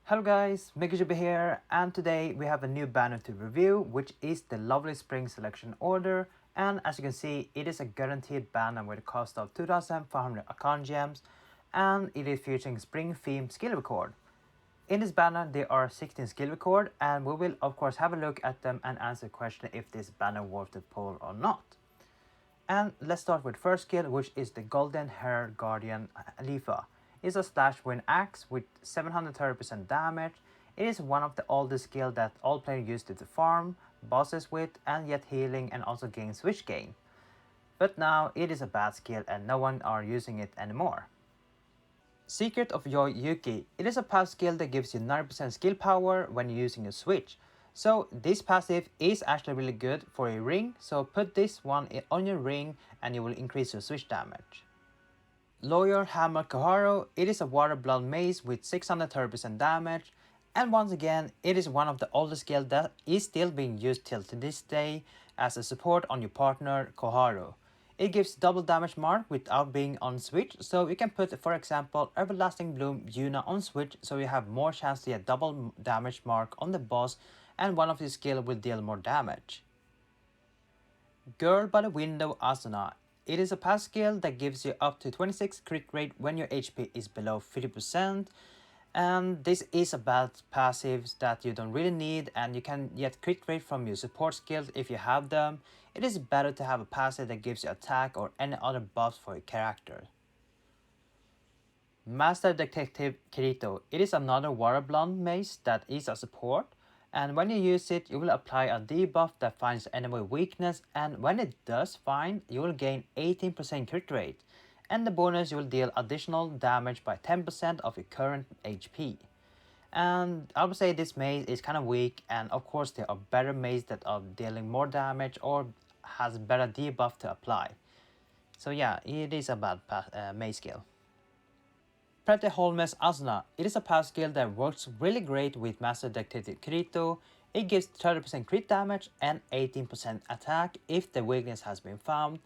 Hello guys, MikuChibi here, and today we have a new banner to review, which is the lovely Spring Selection Order. And as you can see, it is a guaranteed banner with a cost of 2,500 Akon gems, and it is featuring Spring themed skill record. In this banner, there are 16 skill record, and we will of course have a look at them and answer the question if this banner worth the pull or not. And let's start with first skill, which is the Golden Hair Guardian Leafa. It's a slash wind axe with 730% damage. It is one of the oldest skills that all players use to farm bosses with, and yet healing and also gain switch gain. But now it is a bad skill and no one are using it anymore. Secret of your Yuuki. It is a passive skill that gives you 90% skill power when using a switch. So this passive is actually really good for a ring, so put this one on your ring and you will increase your switch damage. Lawyer Hammer Koharu. It is a water blood mace with 630% damage, and once again it is one of the oldest skills that is still being used till to this day as a support on your partner Koharu. It gives double damage mark without being on switch, so you can put for example Everlasting Bloom Yuna on switch, so you have more chance to get double damage mark on the boss, and one of these skills will deal more damage. Girl by the Window Asuna. It is a pass skill that gives you up to 26 crit rate when your HP is below 50%, and this is a bad passive that you don't really need, and you can get crit rate from your support skills if you have them. It is better to have a passive that gives you attack or any other buffs for your character. Master Detective Kirito. It is another water blonde mace that is a support, and when you use it, you will apply a debuff that finds enemy weakness, and when it does find, you will gain 18% crit rate, and the bonus you will deal additional damage by 10% of your current HP. And I would say this mace is kind of weak, and of course there are better maces that are dealing more damage or has better debuff to apply. So yeah, it is a bad mace skill. Pretty Holmes Asuna. It is a pass skill that works really great with Master Detective Kirito. It gives 30% crit damage and 18% attack if the weakness has been found.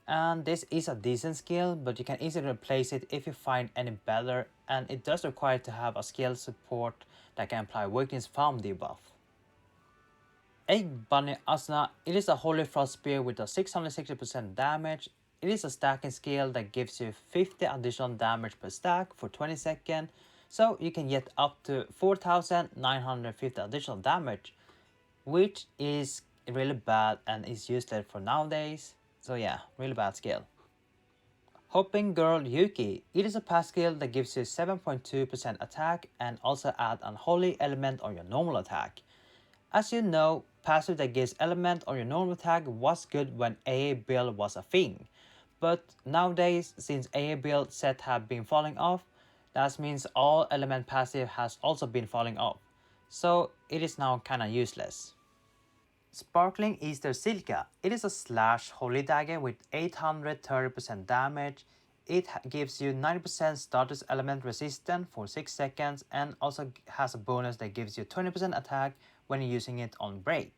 And this is a decent skill, but you can easily replace it if you find any better, and it does require to have a skill support that can apply weakness found debuff. Egg Bunny Asuna. It is a Holy Frost Spear with a 660% damage. It is a stacking skill that gives you 50 additional damage per stack for 20 seconds, so you can get up to 4,950 additional damage, which is really bad and is useless for nowadays. So yeah, really bad skill. Hopping Girl Yuuki. It is a pass skill that gives you 7.2% attack and also add an holy element on your normal attack. As you know, passive that gives element on your normal attack was good when AA build was a thing. But nowadays, since AA build set have been falling off, that means all element passive has also been falling off. So it is now kinda useless. Sparkling Easter Silica. It is a slash holy dagger with 830% damage. It gives you 90% status element resistance for 6 seconds, and also has a bonus that gives you 20% attack when using it on break.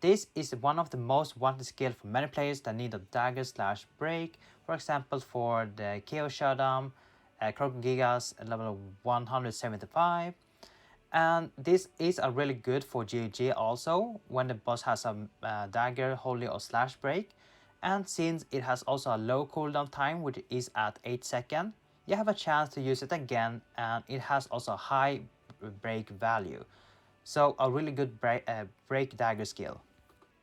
This is one of the most wanted skills for many players that need a dagger slash break, for example for the KO Showdown, Croc Gigas at level 175. And this is a really good for GG also when the boss has a dagger, holy or slash break. And since it has also a low cooldown time, which is at 8 seconds, you have a chance to use it again, and it has also a high break value. So a really good break dagger skill.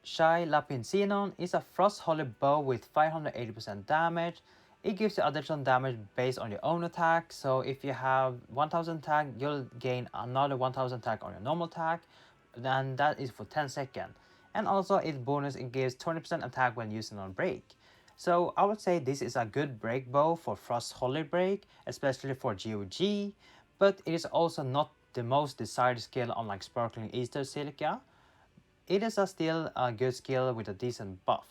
Shy Lapin Sinon is a Frost Holy Bow with 580% damage. It gives you additional damage based on your own attack, so if you have 1000 attack, you'll gain another 1000 attack on your normal attack, and that is for 10 seconds. And also its bonus, it gives 20% attack when using on break. So I would say this is a good break bow for Frost Holy Break, especially for GOG, but it is also not the most desired skill unlike Sparkling Easter Silica. It is still a good skill with a decent buff.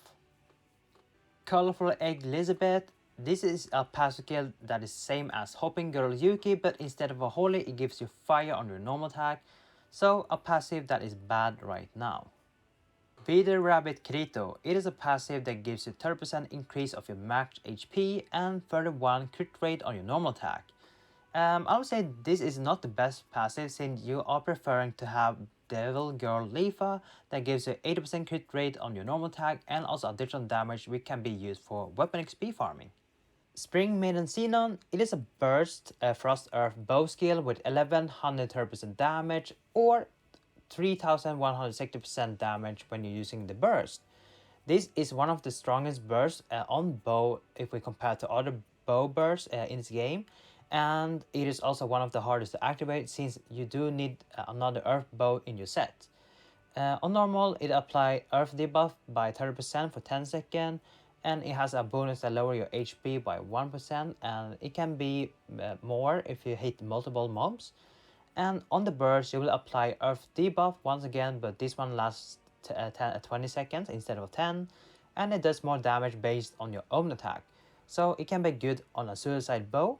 Colorful Egg Lisbeth. This is a passive skill that is same as Hopping Girl Yuuki, but instead of a holy, it gives you fire on your normal attack. So a passive that is bad right now. Beater Rabbit Kirito. It is a passive that gives you 30% increase of your max HP and 31 crit rate on your normal attack. I would say this is not the best passive since you are preferring to have Devil Girl Leafa that gives you 80% crit rate on your normal attack and also additional damage which can be used for weapon XP farming. Spring Maiden Sinon, it is a burst Frost Earth bow skill with 1130% damage or 3160% damage when you're using the burst. This is one of the strongest bursts on bow if we compare to other bow bursts in this game, and it is also one of the hardest to activate since you do need another earth bow in your set. On normal, it applies earth debuff by 30% for 10 seconds, and it has a bonus that lower your HP by 1%, and it can be more if you hit multiple mobs. And on the burst, you will apply earth debuff once again, but this one lasts 20 seconds instead of 10, and it does more damage based on your own attack. So it can be good on a suicide bow,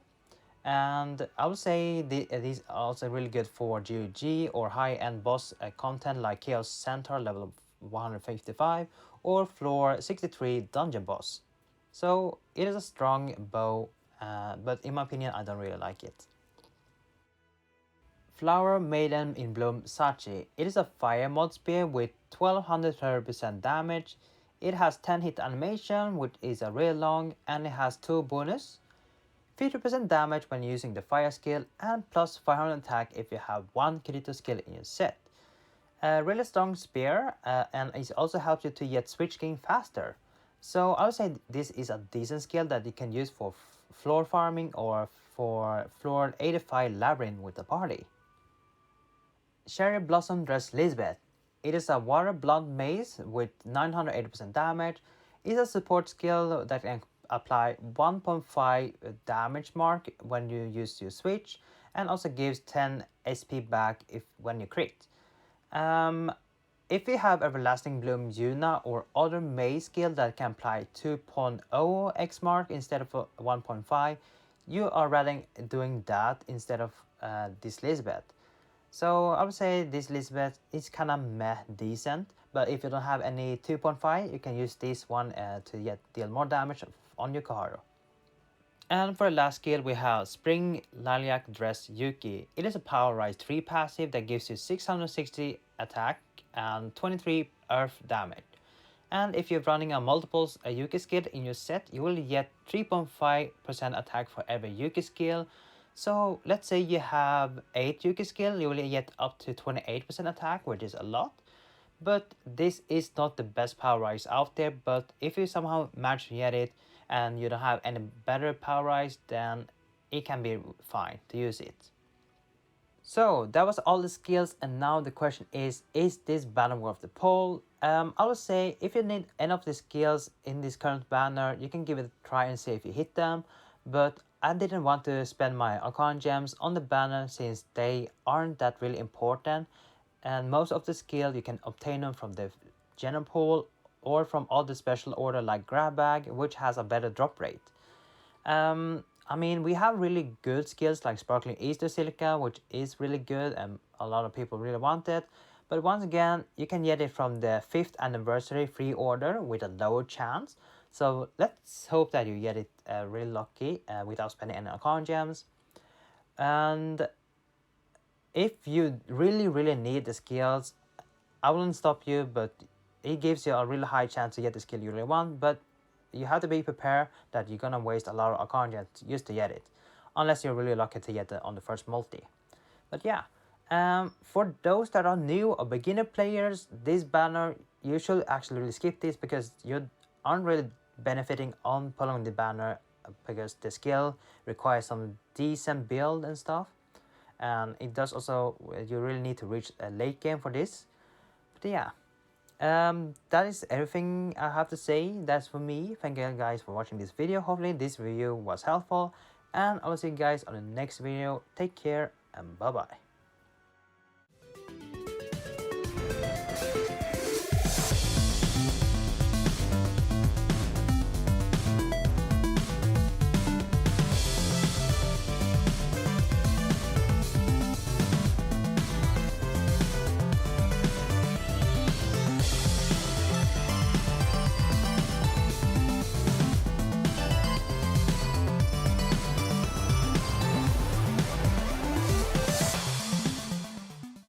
and I would say these are also really good for GOG or high-end boss content like Chaos Centaur level 155 or floor 63 dungeon boss. So it is a strong bow, but in my opinion I don't really like it. Flower Maiden in Bloom Sachi. It is a fire mod spear with 1230% damage. It has 10 hit animation, which is a really long, and it has 2 bonus. 50% damage when using the fire skill, and plus 500 attack if you have 1 Kirito skill in your set. A really strong spear, and it also helps you to get switch game faster. So I would say this is a decent skill that you can use for floor farming or for floor 85 labyrinth with the party. Cherry Blossom Dress Lisbeth. It is a water blonde mace with 980% damage. It is a support skill that can apply 1.5 damage mark when you use your switch, and also gives 10 SP back when you crit. If you have Everlasting Bloom Yuna or other mace skill that can apply 2.0 X mark instead of 1.5, you are rather doing that instead of this Lisbeth. So I would say this Lisbeth is kind of meh decent, but if you don't have any 2.5, you can use this one to deal more damage on your Koharu. And for the last skill we have Spring Lilac Dress Yuuki. It is a Power Rise 3 passive that gives you 660 attack and 23 earth damage. And if you're running a multiples Yuuki skill in your set, you will get 3.5% attack for every Yuuki skill. So let's say you have 8 Yuuki skill, you will get up to 28% attack, which is a lot. But this is not the best power rise out there, but if you somehow manage to get it and you don't have any better power rise, then it can be fine to use it. So that was all the skills, and now the question is this banner worth the poll? I would say if you need any of the skills in this current banner, you can give it a try and see if you hit them, but I didn't want to spend my Arcana gems on the banner since they aren't that really important, and most of the skills you can obtain them from the general pool or from all the special order like grab bag, which has a better drop rate. I mean, we have really good skills like Sparkling Easter Silica, which is really good and a lot of people really want it. But once again, you can get it from the 5th anniversary free order with a lower chance. So let's hope that you get it really lucky without spending any Arcana gems. And if you really need the skills, I wouldn't stop you, but it gives you a really high chance to get the skill you really want. But you have to be prepared that you're gonna waste a lot of Arcana gems just to get it, unless you're really lucky to get it on the first multi. But yeah, for those that are new or beginner players, this banner, you should actually really skip this because you aren't really benefiting on pulling the banner because the skill requires some decent build and stuff, and it does also, you really need to reach a late game for this. But yeah, that is everything I have to say. That's for me. Thank you guys for watching this video. Hopefully this video was helpful, and I will see you guys on the next video. Take care and bye bye.